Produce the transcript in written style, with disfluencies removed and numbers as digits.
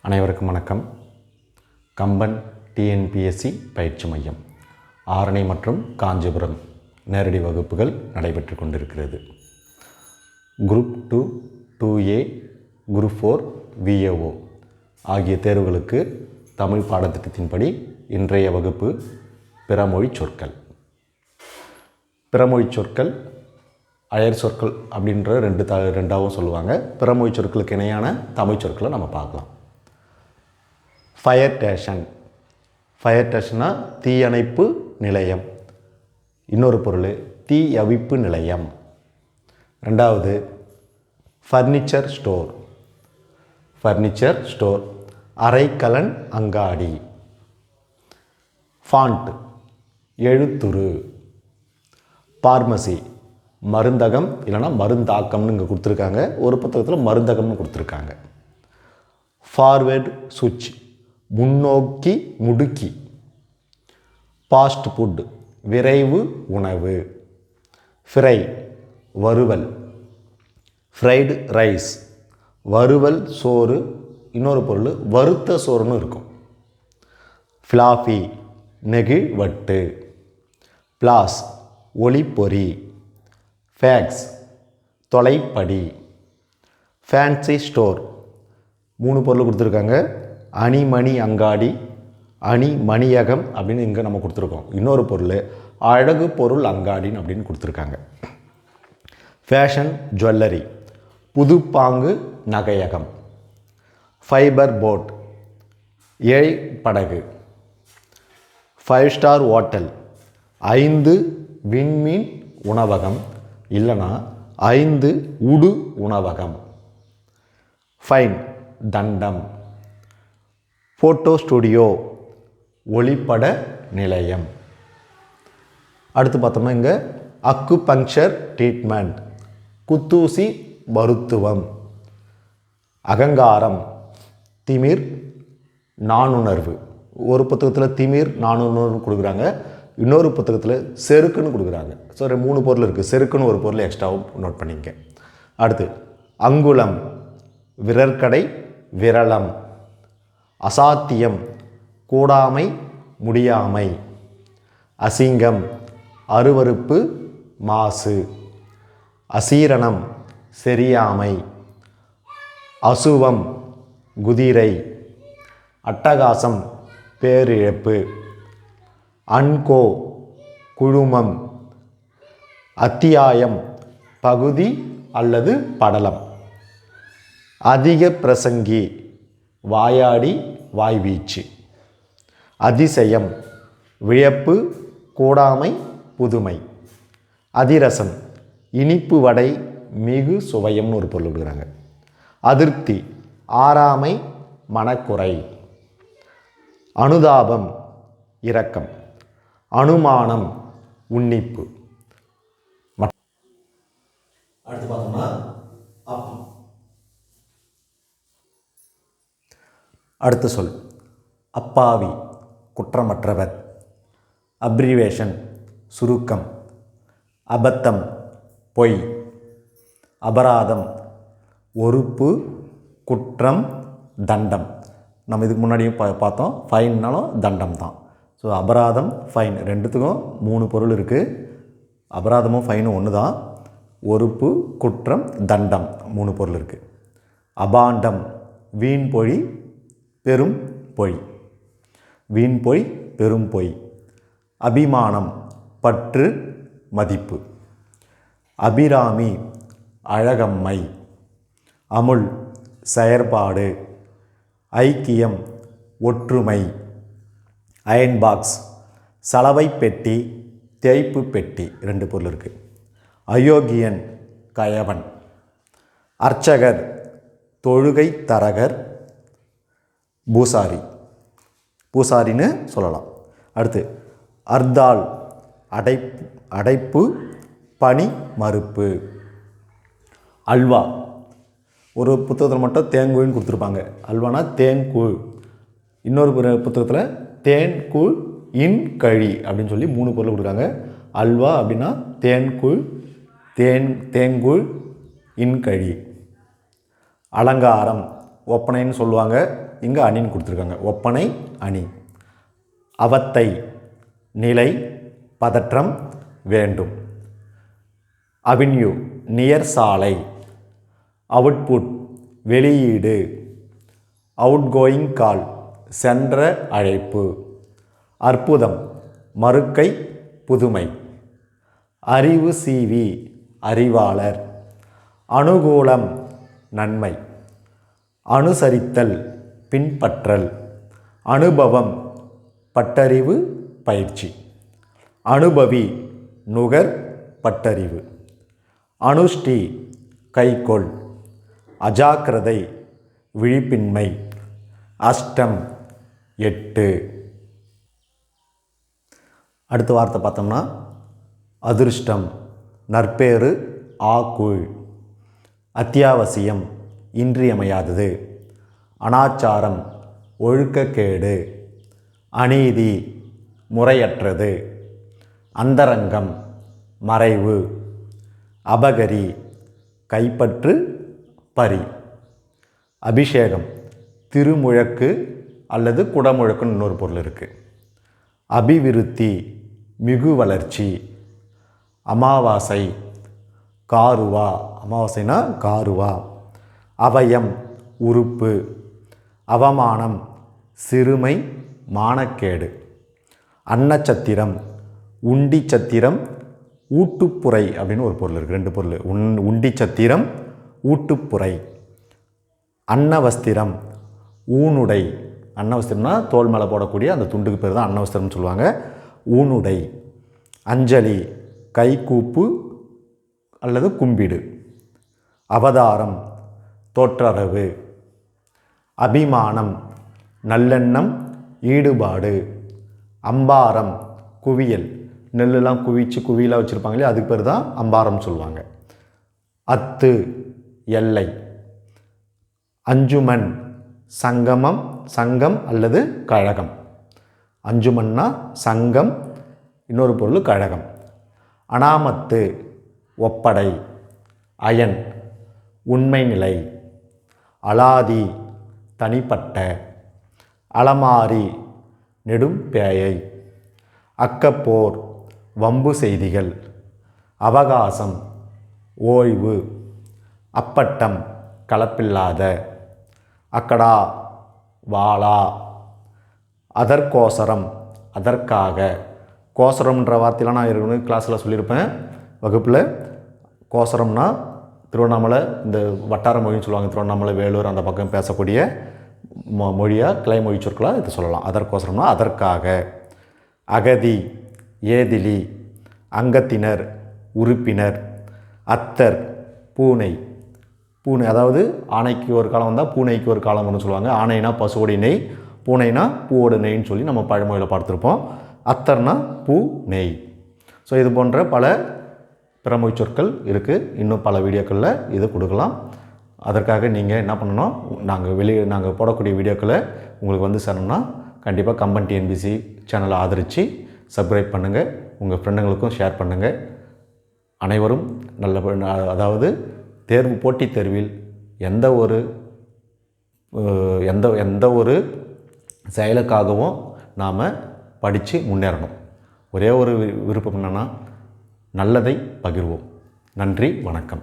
அனைவருக்கும் வணக்கம். கம்பன் டிஎன்பிஎஸ்சி பயிற்சி மையம் ஆரணி மற்றும் காஞ்சிபுரம் நேரடி வகுப்புகள் நடைபெற்று கொண்டிருக்கிறது. குரூப் 2, 2A, குரூப் 4, VAO ஆகிய தேர்வுகளுக்கு தமிழ் பாடத்திட்டத்தின்படி இன்றைய வகுப்பு பிறமொழி சொற்கள். பிறமொழி சொற்கள் அயர் சொற்கள் அப்படின்ற ரெண்டாவும் சொல்லுவாங்க. பிறமொழி சொற்களுக்கு இணையான தமிழ் சொற்களை நம்ம பார்க்கலாம். Fire station. ஃபயர் ஸ்டேஷன்னா தீயணைப்பு நிலையம். இன்னொரு பொருள் தீயவிப்பு நிலையம். ரெண்டாவது ஃபர்னிச்சர் ஸ்டோர். ஃபர்னிச்சர் ஸ்டோர் அரைக்கலன் அங்காடி. ஃபாண்ட் எழுத்துரு. பார்மசி மருந்தகம் இல்லைனா மருந்தாக்கம்னு இங்கே கொடுத்துருக்காங்க. ஒரு புத்தகத்தில் மருந்தகம்னு கொடுத்துருக்காங்க. ஃபார்வேர்டு சுவிட்ச் முன்னோக்கி முடுக்கி. ஃபாஸ்ட் ஃபுட் விரைவு உணவு. ஃப்ரை வறுவல். ஃப்ரைடு ரைஸ் வறுவல் சோறு. இன்னொரு பொருள் வறுத்த சோறுன்னு இருக்கும். ஃப்ளாஃபி நெகிழ்வட்டு. பிளாஸ் ஒளிப்பொறி. ஃபேக்ஸ் தொலைப்படி. ஃபேன்சி ஸ்டோர் 3 பொருள் கொடுத்துருக்காங்க. அணிமணி அங்காடி, அணி மணியகம் அப்படின்னு இங்கே நம்ம கொடுத்துருக்கோம். இன்னொரு பொருள் அழகு பொருள் அங்காடின்னு அப்படின்னு கொடுத்துருக்காங்க. ஃபேஷன் ஜுவல்லரி புதுப்பாங்கு நகையகம். ஃபைபர் போட் ஏழை படகு. 5 ஸ்டார் ஹோட்டல் 5 விண்மீன் உணவகம் இல்லைனா 5 உடு உணவகம். ஃபைன் தண்டம். ஃபோட்டோ ஸ்டுடியோ ஒளிப்பட நிலையம். அடுத்து பார்த்தோம்னா இங்கே அக்குபங்க்சர் ட்ரீட்மெண்ட் குத்தூசி மருத்துவம். அகங்காரம் திமிர் நாணுணர்வு. ஒரு புத்தகத்தில் திமிர் நாணுணர்வு கொடுக்குறாங்க. இன்னொரு புத்தகத்தில் செருக்குன்னு கொடுக்குறாங்க. ஸோ 3 பொருள் இருக்குது. செருக்குன்னு ஒரு பொருள் எக்ஸ்ட்ராவும் நோட் பண்ணிக்க. அடுத்து அங்குலம் விரற்கடை விரலம். அசாத்தியம் கூடாமை முடியாமை. அசிங்கம் அருவருப்பு மாசு. அசீரணம் செரியாமை. அசுவம் குதிரை. அட்டகாசம் பேரிழப்பு. அன்கோ குழுமம். அத்தியாயம் பகுதி அல்லது படலம். அதிக பிரசங்கி வாயாடி வாய்வீச்சு. அதிசயம் வியப்பு கூடாமை புதுமை. அதிரசம் இனிப்பு வடை மிகு சுவையம்னு ஒரு பொருள் கொடுக்குறாங்க. அதிருப்தி ஆறாமை மனக்குறை. அனுதாபம் இரக்கம். அனுமானம் உன்னிப்பு. அடுத்து பார்த்தோம்னா அடுத்த சொல் அப்பாவி குற்றமற்றவர். அப்ரிவேஷன் சுருக்கம். அபத்தம் பொய். அபராதம் ஒறுப்பு குற்றம் தண்டம். நம்ம இதுக்கு முன்னாடியும் பார்த்தோம். ஃபைன்னாலும் தண்டம் தான். ஸோ அபராதம் ஃபைன் ரெண்டுத்துக்கும் 3 பொருள் இருக்குது. அபராதமும் ஃபைனும் ஒன்று தான். ஒறுப்பு குற்றம் தண்டம் 3 பொருள் இருக்குது. அபாண்டம் வீண் பொய் பெரும் பொய். வீண் பொய் பெரும் பொய். அபிமானம் பற்று மதிப்பு. அபிராமி அழகம்மை. அமுல் செயற்பாடு. ஐக்கியம் ஒற்றுமை. அயன் பாக்ஸ் சலவை பெட்டி தேய்ப்பு பெட்டி 2 பொருள் இருக்குது. அயோக்கியன் கயவன். அர்ச்சகர் தொழுகை தரகர் பூசாரி. பூசாரின்னு சொல்லலாம். அடுத்து அர்த்தால் அடைப்பு பணி மறுப்பு. அல்வா ஒரு புத்தகத்தில் மட்டும் தேங்கூழ்னு கொடுத்துருப்பாங்க. அல்வானா தேன்கூழ். இன்னொரு புத்தகத்தில் தேன்கூழ் இன்கழி அப்படின்னு சொல்லி 3 பொருள் கொடுக்குறாங்க. அல்வா அப்படின்னா தேன்கூழ் தேங்கூழ் இன்கழி. அலங்காரம் ஒப்பனைன்னு சொல்லுவாங்க, இங்கே அணின்னு கொடுத்துருக்காங்க. ஒப்பனை அணி. அவத்தை நிலை, பதற்றம், வேண்டும். அவென்யூ நியர் சாலை. அவுட்புட் வெளியீடு. அவுட்கோயிங் கால் சென்ற அழைப்பு. அற்புதம் மறுக்கை புதுமை. அறிவு சீவி அறிவாளர். அனுகூலம் நன்மை. அனுசரித்தல் பின்பற்றல். அனுபவம் பட்டறிவு பயிற்சி. அனுபவி நுகர் பட்டறிவு. அனுஷ்டி கைக்கொள். அஜாக்கிரதை விழிப்பின்மை. அஷ்டம் 8. அடுத்த வார்த்தை பார்த்தோம்னா அதிர்ஷ்டம் நற்பேறு ஆக்குள். அத்தியாவசியம் இன்றியமையாதது. அனாச்சாரம் ஒழுக்கக்கேடு. அநீதி முறையற்றது. அந்தரங்கம் மறைவு. அபகரி கைப்பற்று பறி. அபிஷேகம் திருமுழக்கு அல்லது குடமுழக்குன்னு இன்னொரு பொருள் இருக்குது. அபிவிருத்தி மிகு வளர்ச்சி. அமாவாசை காருவா. அமாவாசைனா காருவா. அவயம் உறுப்பு. அவமானம் சிறுமை மானக்கேடு. அன்னச்சத்திரம் உண்டிச்சத்திரம் ஊட்டுப்புரை அப்படின்னு ஒரு பொருள் இருக்குது. 2 பொருள். உண்டிச்சத்திரம் ஊட்டுப்புரை. அன்னவஸ்திரம் ஊனுடை. அன்னவஸ்திரம்னா தோல் மேலே போடக்கூடிய அந்த துண்டுக்கு பேர் தான் அன்னவஸ்திரம்னு சொல்லுவாங்க. ஊனுடை. அஞ்சலி கைகூப்பு அல்லது கும்பிடு. அவதாரம் தோற்றரவு. அபிமானம் நல்லெண்ணம் ஈடுபாடு. அம்பாரம் குவியல். நெல்லுலாம் குவிச்சு குவியலாக வச்சுருப்பாங்களே அதுக்கு பேர் தான் அம்பாரம் சொல்லுவாங்க. அத்து எல்லை. அஞ்சுமன் சங்கமம் சங்கம் அல்லது கழகம். அஞ்சுமன்னா சங்கம், இன்னொரு பொருள் கழகம். அனாமத்து ஒப்படை. அயன் உண்மை நிலை. அலாதி தனிப்பட்ட. அலமாரி நெடும் பேயை. அக்கப்போர் வம்பு செய்திகள். அவகாசம் ஓய்வு. அப்பட்டம் கலப்பில்லாத. அக்கடா வாளா. அதற்கோசரம் அதற்காக. கோசரம்ன்ற வார்த்தையெல்லாம் நான் ஏற்கனவே கிளாஸில் சொல்லியிருப்பேன் வகுப்பில். கோசரம்னா திருவண்ணாமலை இந்த வட்டார மொழின்னு சொல்லுவாங்க. திருவண்ணாமலை வேலூர் அந்த பக்கம் பேசக்கூடிய மொழியாக கிளைமொழி சொற்களாக இது சொல்லலாம். அதற்கோசரம்னா அதற்காக. அகதி ஏதிலி. அங்கத்தினர் உறுப்பினர். அத்தர் பூனை. பூனை அதாவது ஆணைக்கு ஒரு காலம் வந்தால் பூனைக்கு ஒரு காலம் வரும்னு சொல்லுவாங்க. ஆணைனா பசுவோடைய நெய், பூனைனா பூவோட நெய்ன்னு சொல்லி நம்ம பழமொழியில் பார்த்துருப்போம். அத்தர்னா பூ நெய். ஸோ இது போன்ற பல பிறமொழி சொற்கள் இருக்குது. இன்னும் பல வீடியோக்களில் இது கொடுக்கலாம். அதற்காக நீங்கள் என்ன பண்ணணும், நாங்கள் போடக்கூடிய வீடியோக்களை உங்களுக்கு வந்து சேரணும்னா கண்டிப்பாக கம்பன் டிஎன்பிசி சேனலை ஆதரித்து சப்ஸ்கிரைப் பண்ணுங்கள். உங்கள் ஃப்ரெண்டுங்களுக்கும் ஷேர் பண்ணுங்கள். அனைவரும் அதாவது போட்டித் தேர்வில் எந்த ஒரு செயலுக்காகவும் நாம் படித்து முன்னேறணும். ஒரே ஒரு விருப்பம் என்னென்னா நல்லதை பகிர்வோம். நன்றி, வணக்கம்.